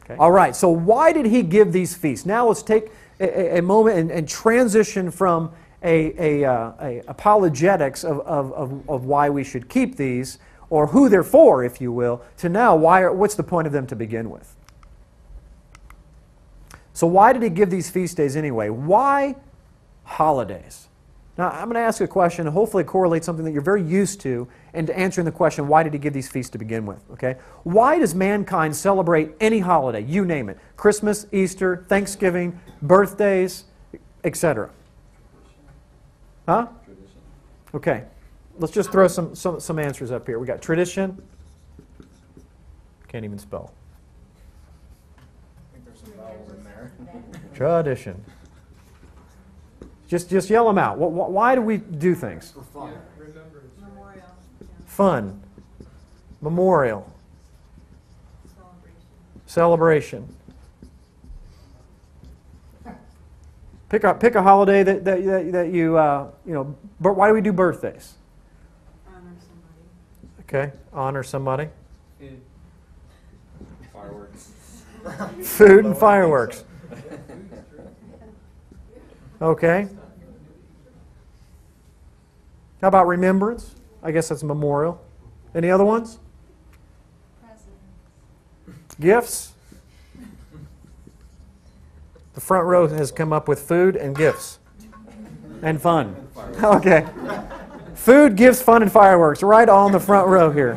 Okay. All right, so why did he give these feasts? Now let's take a moment and transition from a apologetics of why we should keep these, or who they're for, if you will, to now what's the point of them to begin with? So why did he give these feast days anyway? Why holidays? Now I'm going to ask a question and hopefully correlate something that you're very used to into answering the question, why did he give these feasts to begin with? Okay? Why does mankind celebrate any holiday? You name it. Christmas, Easter, Thanksgiving, birthdays, etc. Huh? Tradition. Okay. Let's just throw some answers up here. We got tradition. Can't even spell. I think there's some vowels in there. Tradition. Just yell them out. Why do we do things? For fun. Memorial. Fun. Memorial. Celebration. Pick a holiday that you know. But why do we do birthdays? Honor somebody. Okay, honor somebody. Food. Fireworks. Food and fireworks. Okay. How about remembrance? I guess that's memorial. Any other ones? Presents. Gifts? The front row has come up with food and gifts. And fun. Okay. Food, gifts, fun, and fireworks. Right on the front row here.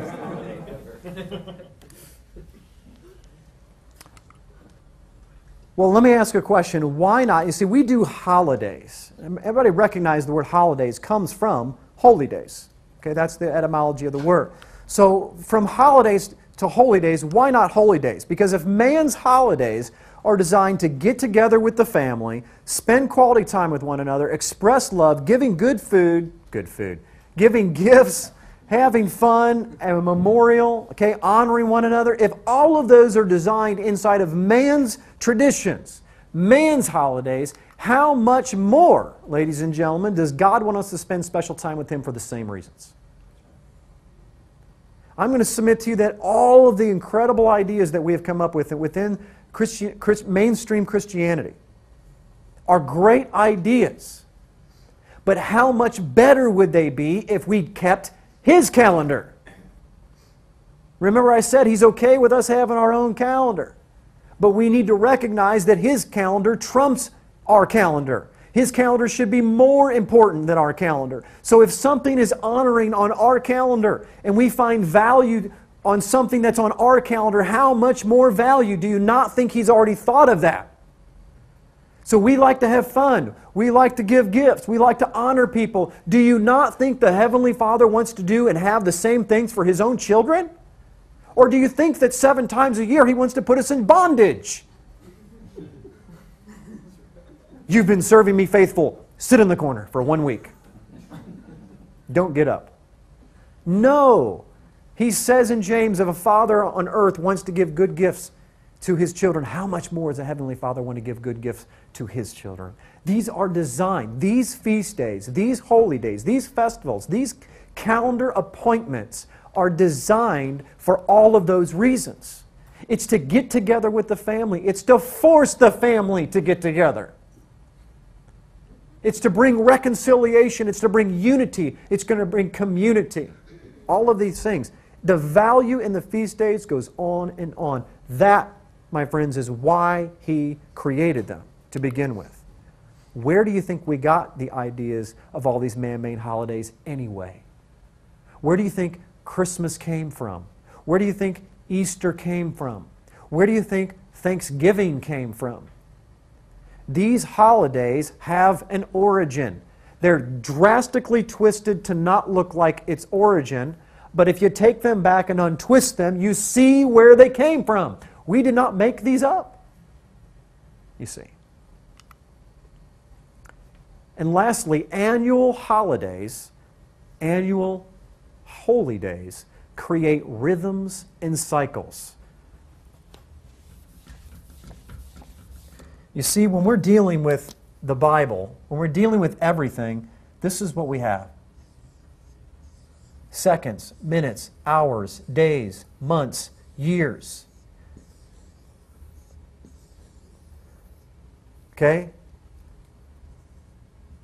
Well, let me ask a question. Why not? You see, we do holidays. Everybody recognizes the word holidays comes from holy days. Okay, that's the etymology of the word. So from holidays to holy days, why not holy days? Because if man's holidays are designed to get together with the family, spend quality time with one another, express love, giving good food, giving gifts, having fun, and a memorial, okay, honoring one another, if all of those are designed inside of man's traditions, man's holidays, how much more, ladies and gentlemen, does God want us to spend special time with Him for the same reasons? I'm going to submit to you that all of the incredible ideas that we have come up with within mainstream Christianity are great ideas. But how much better would they be if we kept His calendar? Remember I said He's okay with us having our own calendar. But we need to recognize that His calendar trumps our calendar. His calendar should be more important than our calendar. So if something is honoring on our calendar and we find value on something that's on our calendar, how much more value do you not think He's already thought of that? So we like to have fun. We like to give gifts. We like to honor people. Do you not think the Heavenly Father wants to do and have the same things for His own children? Or do you think that 7 times a year He wants to put us in bondage? You've been serving me faithful. Sit in the corner for 1 week. Don't get up. No. He says in James, if a father on earth wants to give good gifts to his children, how much more does a Heavenly Father want to give good gifts to His children? These are designed, these feast days, these holy days, these festivals, these calendar appointments are designed for all of those reasons. It's to get together with the family. It's to force the family to get together. It's to bring reconciliation. It's to bring unity. It's going to bring community. All of these things. The value in the feast days goes on and on. That, my friends, is why He created them to begin with. Where do you think we got the ideas of all these man-made holidays anyway? Where do you think Christmas came from? Where do you think Easter came from? Where do you think Thanksgiving came from? These holidays have an origin. They're drastically twisted to not look like its origin, but if you take them back and untwist them, you see where they came from. We did not make these up, you see. And lastly, annual holidays, annual holy days, create rhythms and cycles. You see, when we're dealing with the Bible, when we're dealing with everything, this is what we have. Seconds, minutes, hours, days, months, years. Okay?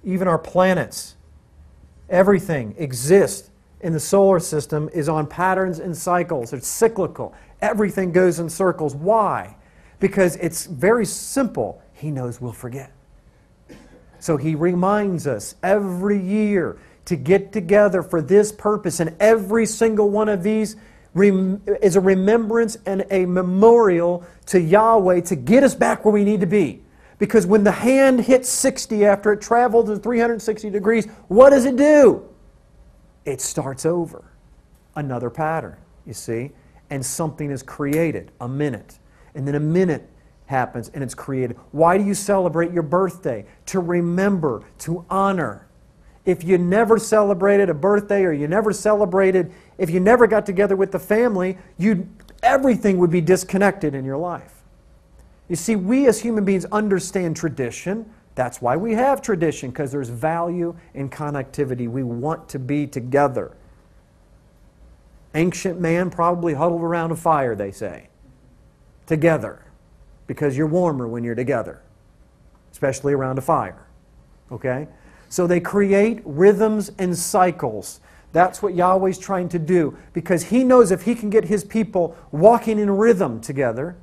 Even our planets, everything exists in the solar system is on patterns and cycles. It's cyclical. Everything goes in circles. Why? Because it's very simple. He knows we'll forget. So He reminds us every year to get together for this purpose. And every single one of these is a remembrance and a memorial to Yahweh to get us back where we need to be. Because when the hand hits 60 after it traveled to 360 degrees, what does it do? It starts over. Another pattern, you see? And something is created, a minute. And then a minute happens and it's created. Why do you celebrate your birthday? To remember, to honor. If you never celebrated a birthday or you never celebrated, if you never got together with the family, everything would be disconnected in your life. You see, we as human beings understand tradition. That's why we have tradition, because there's value in connectivity. We want to be together. Ancient man probably huddled around a fire, they say, together, because you're warmer when you're together, especially around a fire. Okay? So they create rhythms and cycles. That's what Yahweh's trying to do, because He knows if He can get His people walking in rhythm together.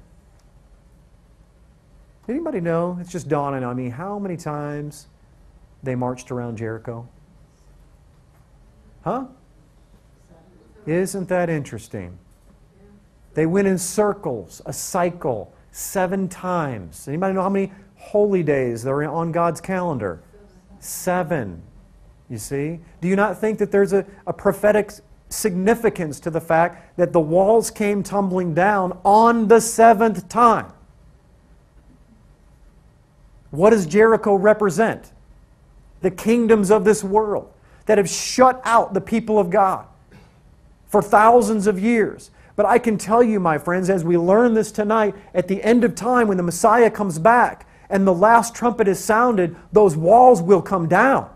Anybody know? It's just dawning on me how many times they marched around Jericho. Huh? Isn't that interesting? They went in circles, a cycle, 7 times. Anybody know how many holy days there are on God's calendar? 7. You see? Do you not think that there's a prophetic significance to the fact that the walls came tumbling down on the 7th time? What does Jericho represent? The kingdoms of this world that have shut out the people of God for thousands of years. But I can tell you, my friends, as we learn this tonight, at the end of time, when the Messiah comes back and the last trumpet is sounded, those walls will come down.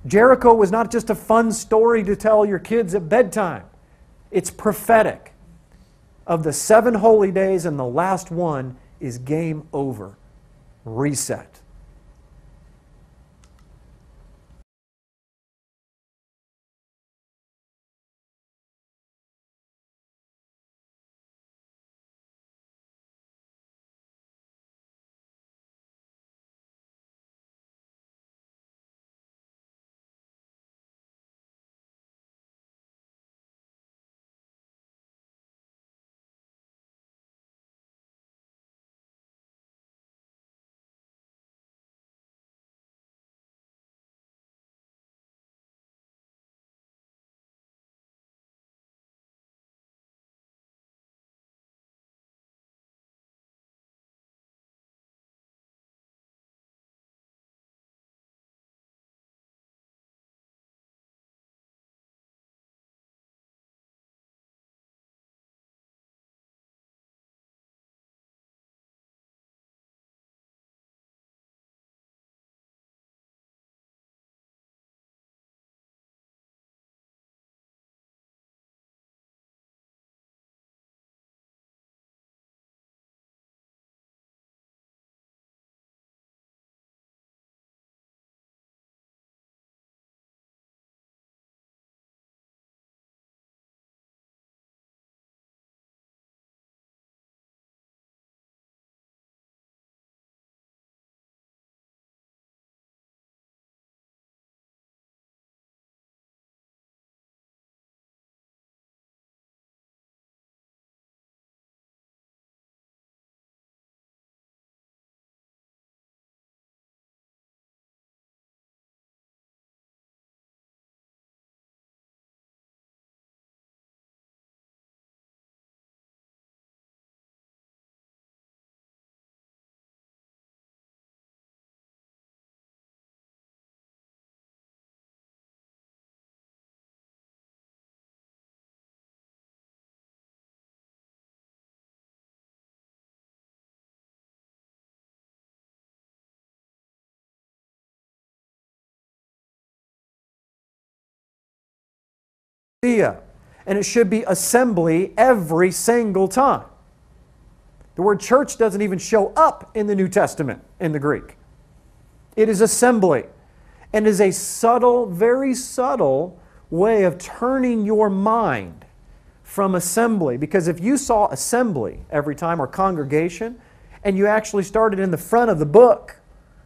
Jericho was not just a fun story to tell your kids at bedtime. It's prophetic. Of the 7 holy days, and the last one is game over. Reset. And it should be assembly every single time. The word church doesn't even show up in the New Testament in the Greek. It is assembly, and is a subtle, very subtle way of turning your mind from assembly. Because if you saw assembly every time, or congregation, and you actually started in the front of the book,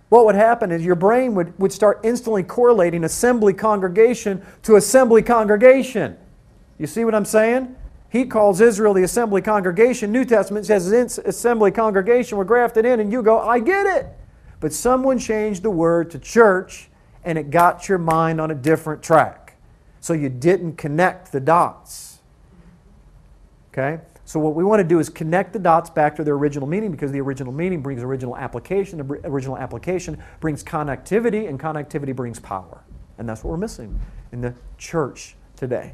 what would happen is your brain would start instantly correlating assembly congregation to assembly congregation. You see what I'm saying? He calls Israel the assembly congregation. New Testament says assembly congregation. We're grafted in, and you go, I get it. But someone changed the word to church, and it got your mind on a different track. So you didn't connect the dots. Okay? So what we want to do is connect the dots back to their original meaning, because the original meaning brings original application. The original application brings connectivity, and connectivity brings power. And that's what we're missing in the church today.